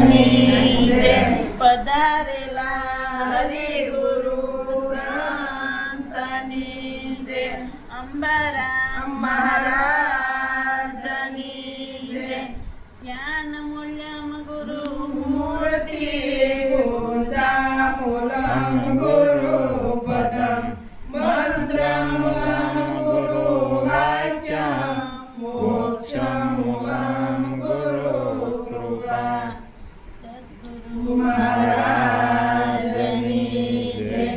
સંતની જય પધારેલા હરિ ગુરુ સંતની જય અંબારામ મહારાજની જય જ્ઞાન મૂલ્યમ ગુરુ મૂર્તિ પૂજા મૂલમ ગુરુ પદમ મંત્રમ ગુરુ વાક્યમ મોક્ષમ મૂલમ ગુરુ કૃપા સદ્ગુરુ મહારાજની જય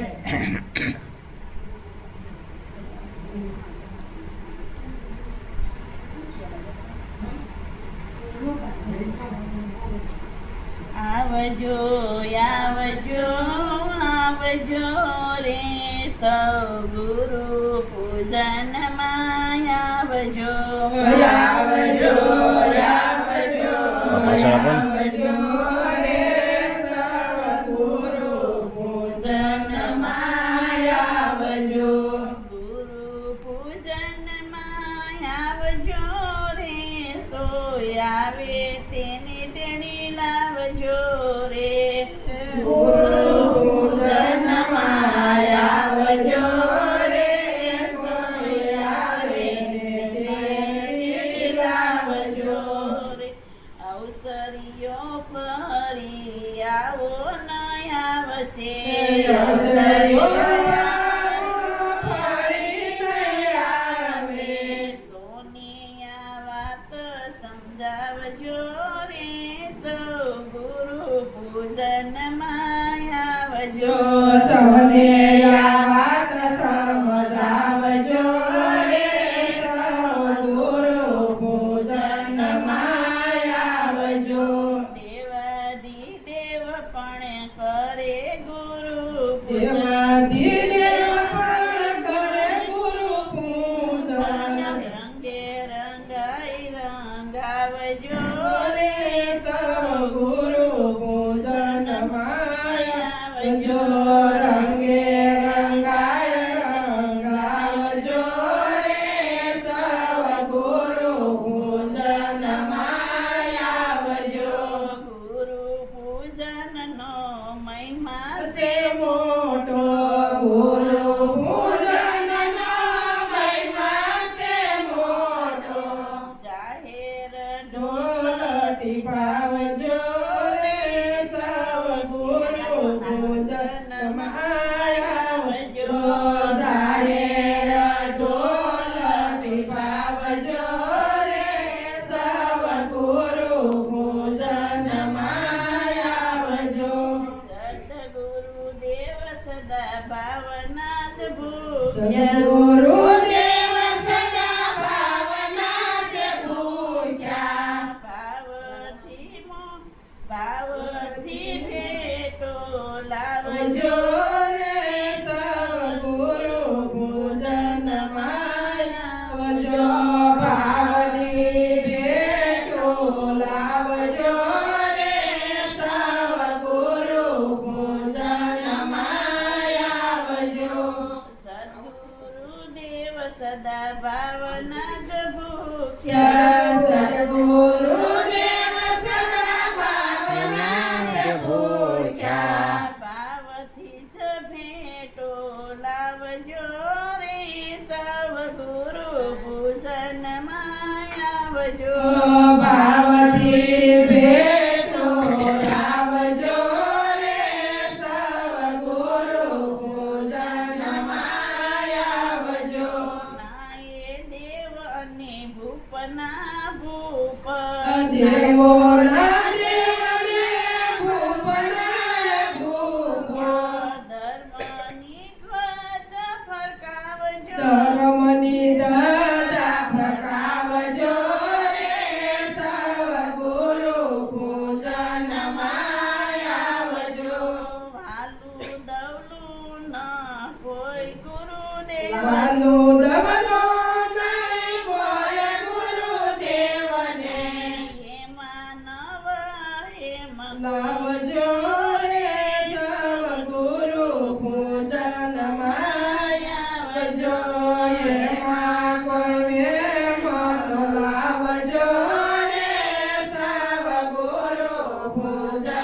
આવજો આવજો આવજો રે સૌ ગુરુ પૂજનમાં આવજો આવજો આવજો આવજો રે સૌ ગુરુ પૂજનમાં આવજો ગુરુ પૂજનમાં આવજો રે સોય આવે તેને તેણી લાવજો રે ગુરુ પૂજનમાં આવજો રે સોય આવે તેણી લાવજો રે અવસરીઓ ફરી આવો ન આવશે અવસરીઓ સમજાવજો રે સૌ ગુરુ પૂજનમાં આવજો સૌને આ વાત સમજાવજો રે સૌ ગુરુ પૂજનમાં આવજો દેવાદી દેવ પણ કરે ગુરુ દેવાદી દેવ પણ કરે ગુરુ પૂજન રંગે રંગાઈ રંગાવજો રે સૌ ગુરુ પૂજનમાં આવજો રંગે રંગાય રંગાવજો રે સૌ ગુરુ પૂજનમાં આવજો ગુરુ પૂજનનો મહિમા છે મોટો ગુરુ પૂજનનો મહિમા છે મોટો જાહેર ઢોલ ટીપાવજો રે સૌ ગુરુ પૂજનમાં આવજો જાહેર ઢોલ ટીપાવજો રે સૌ ગુરુ પૂજનમાં આવજો સદગુરુ દેવ સદા ભાવના સે ભૂખ્યા ગુરુ દેવ સદા ભાવના સે ભૂખ્યા ભાવથી ભેટો લાવજો રે સૌ ગુરુ પૂજનમાં આવજો ભાવથી ભેટો લાવજો રે સૌ ગુરુ પૂજનમાં આવજો સદગુરુ દેવ સદા ભાવના જ ભૂખ્યા સદગુરુ દેવ સદા ભાવના જ ભૂખ્યા ભાવથી જ ભેટો લાવજો રે સૌ ગુરુ પૂજનમાં આવજો ભાવથી ભેટો લાવજો રે સૌ ગુરુ પૂજનમાં આવજો નાયે દેવ અને ભૂપના ભૂપ દેવો ના દેવ ને ભૂપના ભૂપ ધર્મની ધ્વજ ફરકાવજો ધર્મની ધ્વજ ફરકાવજો રે સૌ ગુરુ પૂજનમાં આવજો વાલું દવલું ન કોઈ ગુરુદેવ વાલું દવલું નહીં કોઈ ગુરુદેવને એમાં નવ એમ લાવજો રે સૌ ગુરુ પૂજનમાં આવજો એમાં કોઈ મહેમાન લાવજો રે સૌ ગુરુ પૂજા